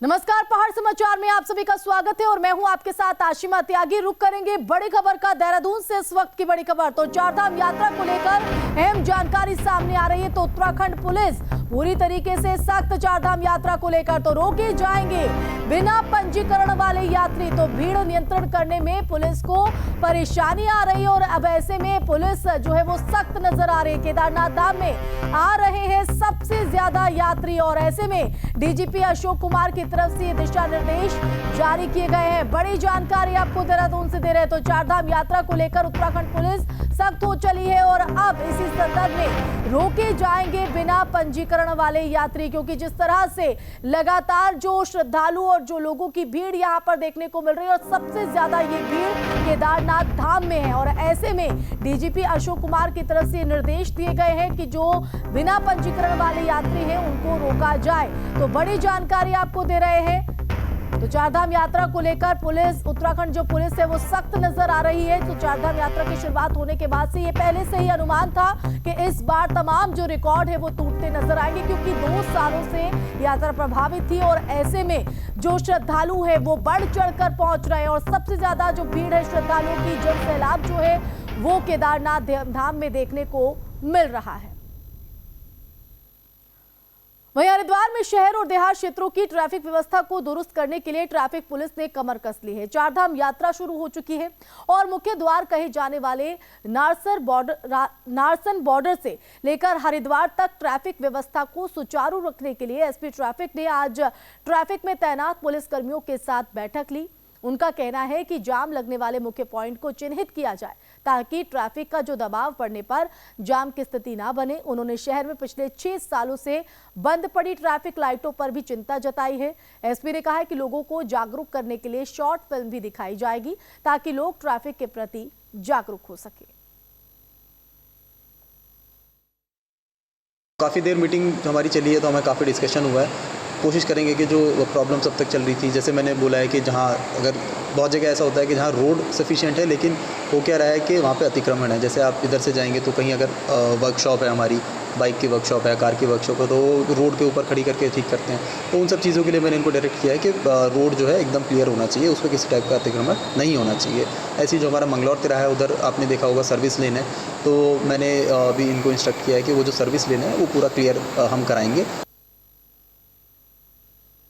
नमस्कार, पहाड़ समाचार में आप सभी का स्वागत है और मैं हूं आपके साथ आशिमा त्यागी। रुक करेंगे बड़ी खबर का देहरादून से। इस वक्त की बड़ी खबर तो चारधाम यात्रा को लेकर अहम जानकारी सामने आ रही है। तो उत्तराखंड पुलिस पूरी तरीके से सख्त चारधाम यात्रा को लेकर तो रोके जाएंगे बिना पंजीकरण वाले यात्री। तो भीड़ नियंत्रण करने में पुलिस को परेशानी आ रही है और अब ऐसे में पुलिस जो है वो सख्त नजर आ रही है। केदारनाथ धाम में आ रहे हैं सबसे ज्यादा यात्री और ऐसे में डीजीपी अशोक कुमार की तरफ से दिशा निर्देश जारी किए गए हैं। बड़ी जानकारी आपको देहरादून से दे रहे हैं। तो चारधाम यात्रा को लेकर उत्तराखंड पुलिस सख्त हो चली है और अब इसी संदर्भ में रोके जाएंगे बिना पंजीकरण वाले यात्री, क्योंकि जिस तरह से लगातार जो श्रद्धालु और जो लोगों की भीड़ यहां पर देखने को मिल रही है और सबसे ज्यादा ये भीड़ केदारनाथ धाम में है और ऐसे में डीजीपी अशोक कुमार की तरफ से निर्देश दिए गए हैं कि जो बिना पंजीकरण वाले यात्री हैं उनको रोका जाए। तो बड़ी जानकारी आपको दे रहे हैं। तो चारधाम यात्रा को लेकर पुलिस, उत्तराखंड जो पुलिस है वो सख्त नजर आ रही है। तो चारधाम यात्रा की शुरुआत होने के बाद से ये पहले से ही अनुमान था कि इस बार तमाम जो रिकॉर्ड है वो टूटते नजर आएंगे, क्योंकि 2 सालों से यात्रा प्रभावित थी और ऐसे में जो श्रद्धालु है वो बढ़ चढ़कर पहुंच रहे हैं और सबसे ज्यादा जो भीड़ है श्रद्धालुओं की, जन सैलाब जो है वो केदारनाथ धाम में देखने को मिल रहा है। वहीं हरिद्वार में शहर और देहात क्षेत्रों की ट्रैफिक व्यवस्था को दुरुस्त करने के लिए ट्रैफिक पुलिस ने कमर कस ली है। चारधाम यात्रा शुरू हो चुकी है और मुख्य द्वार कहे जाने वाले नारसन बॉर्डर से लेकर हरिद्वार तक ट्रैफिक व्यवस्था को सुचारू रखने के लिए एसपी ट्रैफिक ने आज ट्रैफिक में तैनात पुलिसकर्मियों के साथ बैठक ली। उनका कहना है कि जाम लगने वाले मुख्य पॉइंट को चिन्हित किया जाए ताकि ट्रैफिक का जो दबाव पड़ने पर जाम की स्थिति ना बने। उन्होंने शहर में पिछले 6 सालों से बंद पड़ी ट्रैफिक लाइटों पर भी चिंता जताई है। एसपी ने कहा है कि लोगों को जागरूक करने के लिए शॉर्ट फिल्म भी दिखाई जाएगी ताकि लोग ट्रैफिक के प्रति जागरूक हो सके। काफ़ी देर मीटिंग हमारी चली है तो हमें काफ़ी डिस्कशन हुआ है। कोशिश करेंगे कि जो प्रॉब्लम अब तक चल रही थी, जैसे मैंने बोला है कि जहाँ अगर बहुत जगह ऐसा होता है कि जहाँ रोड सफिशिएंट है लेकिन वो क्या रहा है कि वहाँ पे अतिक्रमण है। जैसे आप इधर से जाएंगे तो कहीं अगर वर्कशॉप है, हमारी बाइक की वर्कशॉप है, कार की वर्कशॉप है, तो वो रोड के ऊपर खड़ी करके ठीक करते हैं। तो उन सब चीज़ों के लिए मैंने इनको डायरेक्ट किया है कि रोड जो है एकदम क्लियर होना चाहिए, उस पर किसी टाइप का अतिक्रमण नहीं होना चाहिए। ऐसी जो हमारा मंगलौर तिराहा है उधर आपने देखा होगा सर्विस लेन है, तो मैंने अभी इनको इंस्ट्रक्ट किया है कि वो जो सर्विस लेन है वो पूरा क्लियर हम कराएंगे।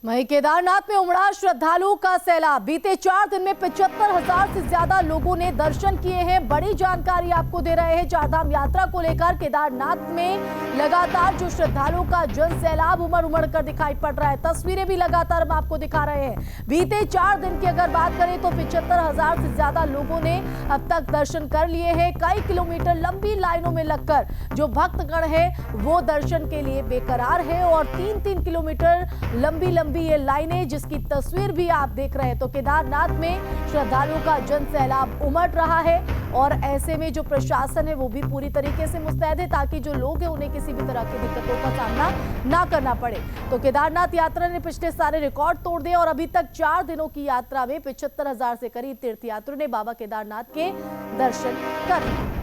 वहीं केदारनाथ में उमड़ा श्रद्धालुओं का सैलाब। बीते 4 दिन में 75,000 से ज्यादा लोगों ने दर्शन किए हैं। बड़ी जानकारी आपको दे रहे हैं चारधाम यात्रा को लेकर। केदारनाथ में लगातार जो श्रद्धालुओं का जन सैलाब उमड़ कर दिखाई पड़ रहा है। तस्वीरें भी लगातार हम आपको दिखा रहे हैं। बीते 4 दिन की अगर बात करें तो 75,000 से ज्यादा लोगों ने अब तक दर्शन कर लिए हैं। कई किलोमीटर लंबी लाइनों में लगकर जो भक्तगण है वो दर्शन के लिए बेकरार है और 3-3 किलोमीटर लंबी ये लाइनें, जिसकी तस्वीर भी आप देख रहे हैं। तो केदारनाथ में श्रद्धालुओं का जन सैलाब उमड़ रहा है और ऐसे में जो प्रशासन है वो भी पूरी तरीके से मुस्तैद है ताकि जो लोग हैं उन्हें किसी भी तरह की दिक्कतों का सामना ना करना पड़े। तो केदारनाथ यात्रा ने पिछले सारे रिकॉर्ड तोड़ दिए और अभी तक 4 दिनों की यात्रा में 75,000 से करीब तीर्थयात्रियों ने बाबा केदारनाथ के दर्शन कर लिए।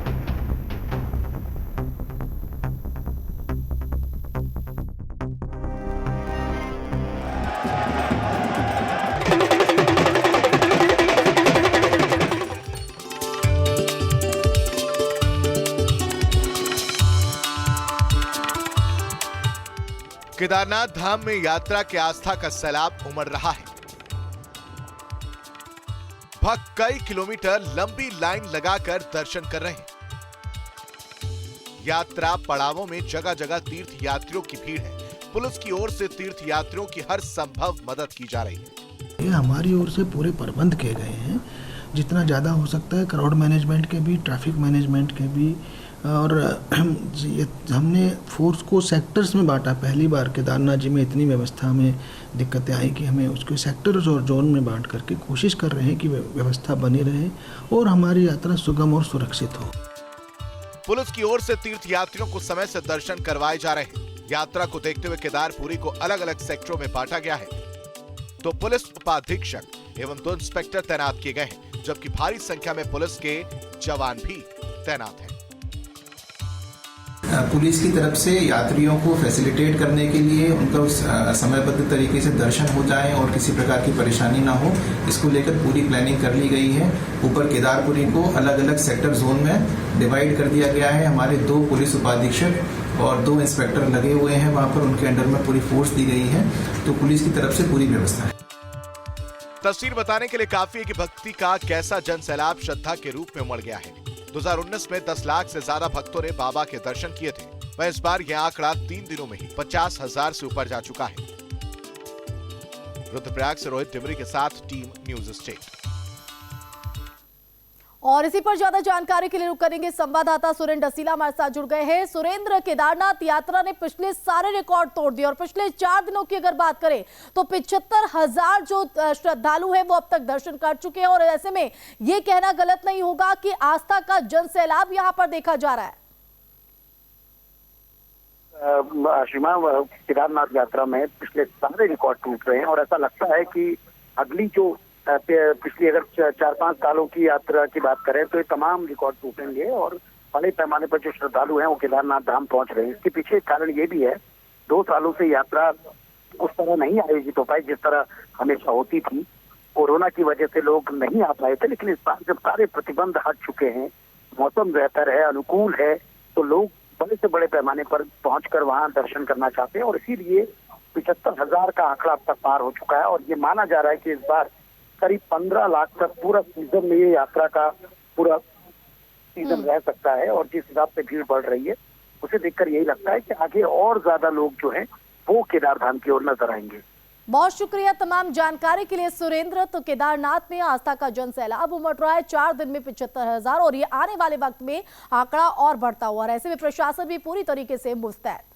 केदारनाथ धाम में यात्रा के आस्था का सैलाब उमड़ रहा है। भक्त कई किलोमीटर लंबी लाइन लगाकर दर्शन कर रहे हैं। यात्रा पड़ावों में जगह जगह तीर्थ यात्रियों की भीड़ है। पुलिस की ओर से तीर्थ यात्रियों की हर संभव मदद की जा रही है। हमारी ओर से पूरे प्रबंध किए गए हैं, जितना ज़्यादा हो सकता है। क्राउड मैनेजमेंट के भी, ट्रैफिक मैनेजमेंट के भी, और हमने फोर्स को सेक्टर्स में बांटा। पहली बार केदारनाथ जी में इतनी व्यवस्था में दिक्कतें आई कि हमें उसको सेक्टर्स और जोन में बांट करके कोशिश कर रहे हैं कि व्यवस्था बनी रहे और हमारी यात्रा सुगम और सुरक्षित हो। पुलिस की ओर से तीर्थ यात्रियों को समय से दर्शन करवाए जा रहे हैं। यात्रा को देखते हुए केदारपुरी को अलग अलग सेक्टरों में बांटा गया है। तो पुलिस उपाधीक्षक एवं 2 इंस्पेक्टर तैनात किए गए हैं, जबकि भारी संख्या में पुलिस के जवान भी तैनात हैं। पुलिस की तरफ से यात्रियों को फैसिलिटेट करने के लिए उनका उस समयबद्ध तरीके से दर्शन हो जाए और किसी प्रकार की परेशानी ना हो, इसको लेकर पूरी प्लानिंग कर ली गई है। ऊपर केदारपुरी को अलग अलग सेक्टर जोन में डिवाइड कर दिया गया है। हमारे 2 पुलिस उपाधीक्षक और 2 इंस्पेक्टर लगे हुए हैं वहां पर, उनके अंडर में पूरी फोर्स दी गई है। तो पुलिस की तरफ से पूरी व्यवस्था है। तस्वीर बताने के लिए काफी है कि भक्ति का कैसा जन सैलाब श्रद्धा के रूप में उमड़ गया है। 2019 में 10 लाख से ज्यादा भक्तों ने बाबा के दर्शन किए थे, वह इस बार यह आंकड़ा 3 दिनों में ही 50,000 से ऊपर जा चुका है। रुद्रप्रयाग से रोहित टिमरी के साथ टीम न्यूज स्टेट। और इसी पर ज्यादा जानकारी के लिए रुक करेंगे संवाददाता सुरेंद्र डसीला हमारे साथ जुड़ गए हैं। सुरेंद्र, केदारनाथ यात्रा ने पिछले सारे रिकॉर्ड तोड़ दिए और पिछले 4 दिनों की अगर बात करें तो 75,000 जो श्रद्धालु हैं वो अब तक दर्शन कर चुके हैं और ऐसे में ये कहना गलत नहीं होगा कि आस्था का जन सैलाब यहाँ पर देखा जा रहा है। आशिमा, केदारनाथ यात्रा में पिछले सारे रिकॉर्ड टूट रहे हैं और ऐसा लगता है कि अगली जो पिछली अगर 4-5 सालों की यात्रा की बात करें तो ये तमाम रिकॉर्ड टूटेंगे और बड़े पैमाने पर जो श्रद्धालु हैं वो केदारनाथ धाम पहुंच रहे हैं। इसके पीछे कारण ये भी है, 2 सालों से यात्रा उस तरह नहीं आयोजित हो पाई जिस तरह हमेशा होती थी। कोरोना की वजह से लोग नहीं आ पाए थे, लेकिन इस बार जब सारे प्रतिबंध हट चुके हैं, मौसम बेहतर है, अनुकूल है, तो लोग बड़े से बड़े पैमाने पर पहुंचकर वहां दर्शन करना चाहते हैं और इसीलिए 75,000 का आंकड़ा अब तक पार हो चुका है और ये माना जा रहा है कि इस बार करीब 15 लाख तक पूरा सीजन में ये यात्रा का पूरा सीजन रह सकता है और जिस हिसाब से भीड़ बढ़ रही है उसे देखकर यही लगता है कि आगे और ज्यादा लोग जो हैं वो केदार धाम की ओर नजर आएंगे। बहुत शुक्रिया तमाम जानकारी के लिए सुरेंद्र। तो केदारनाथ में आस्था का जन सैलाब उमड़ रहा है, 4 दिन में 75,000 और ये आने वाले वक्त में आंकड़ा और बढ़ता हुआ। ऐसे में प्रशासन भी पूरी तरीके से मुस्तैद।